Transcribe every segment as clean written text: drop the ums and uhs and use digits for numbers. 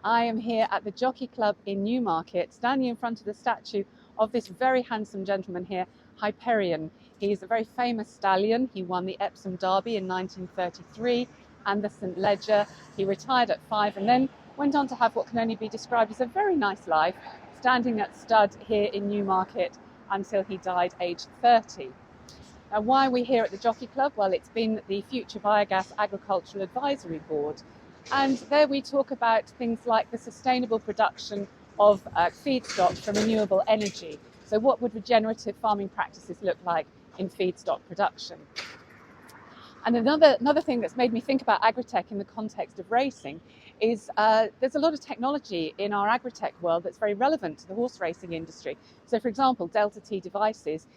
I am here at the Jockey Club in Newmarket, standing in front of the statue of this very handsome gentleman here, Hyperion. He's a very famous stallion. He won the Epsom Derby in 1933 and the St. Leger. He retired at 5 and then went on to have what can only be described as a very nice life, standing at stud here in Newmarket until he died aged 30. Now, why are we here at the Jockey Club? Well, it's been the Future Biogas Agricultural Advisory Board. And there we talk about things like the sustainable production of feedstock from renewable energy. So what would regenerative farming practices look like in feedstock production? And another thing that's made me think about Agri-Tech in the context of racing is there's a lot of technology in our Agri-Tech world that's very relevant to the horse racing industry. So, for example, Delta-T devices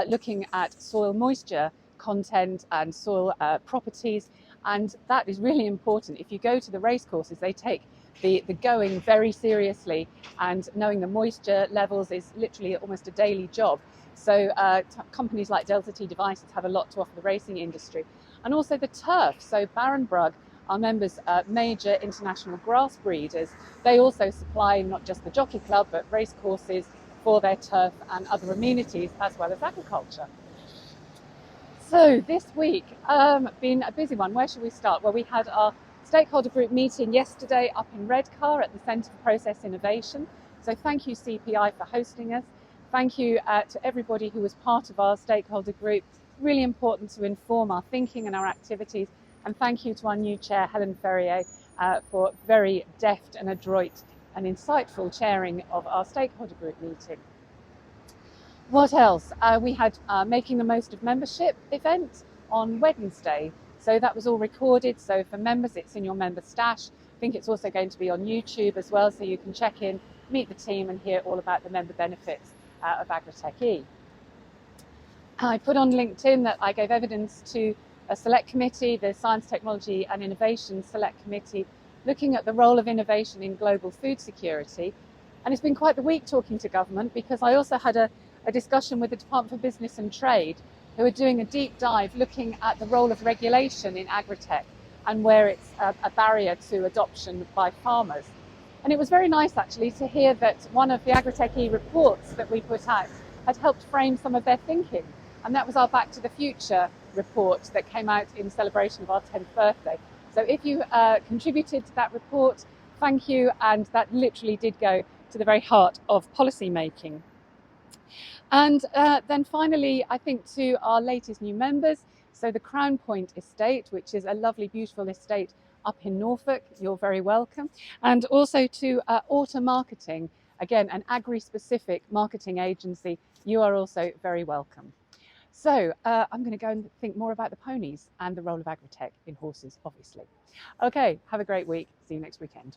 looking at soil moisture content and soil properties, and that is really important. If you go to the race courses, they take the going very seriously, and knowing the moisture levels is literally almost a daily job. So companies like Delta-T devices have a lot to offer the racing industry. And also the turf. So Barenbrug, our members, major international grass breeders, they also supply not just the Jockey Club, but race courses for their turf and other amenities, as well as agriculture. So this week, been a busy one. Where should we start? Well, we had our Stakeholder Group meeting yesterday up in Redcar at the Centre for Process Innovation. So thank you, CPI, for hosting us. Thank you to everybody who was part of our Stakeholder Group. Really important to inform our thinking and our activities. And thank you to our new Chair, Helen Ferrier, for very deft and adroit and insightful chairing of our Stakeholder Group meeting. What else? We had Making the Most of Membership event on Wednesday. So that was all recorded. So for members, it's in your member stash. I think it's also going to be on YouTube as well, so you can check in, meet the team and hear all about the member benefits of Agri-TechE. I put on LinkedIn that I gave evidence to a select committee, the Science, Technology and Innovation Select Committee, looking at the role of innovation in global food security. And it's been quite the week talking to government, because I also had a discussion with the Department for Business and Trade, who are doing a deep dive looking at the role of regulation in agri-tech and where it's a barrier to adoption by farmers. And it was very nice actually to hear that one of the Agri-TechE reports that we put out had helped frame some of their thinking. And that was our Back to the Future report that came out in celebration of our 10th birthday. So if you contributed to that report, thank you. And that literally did go to the very heart of policy making. And then finally, I think to our latest new members, so the Crown Point Estate, which is a lovely, beautiful estate up in Norfolk, you're very welcome. And also to Orter Marketing, again, an agri-specific marketing agency, you are also very welcome. So I'm going to go and think more about the ponies and the role of agri-tech in horses, obviously. Okay, have a great week. See you next weekend.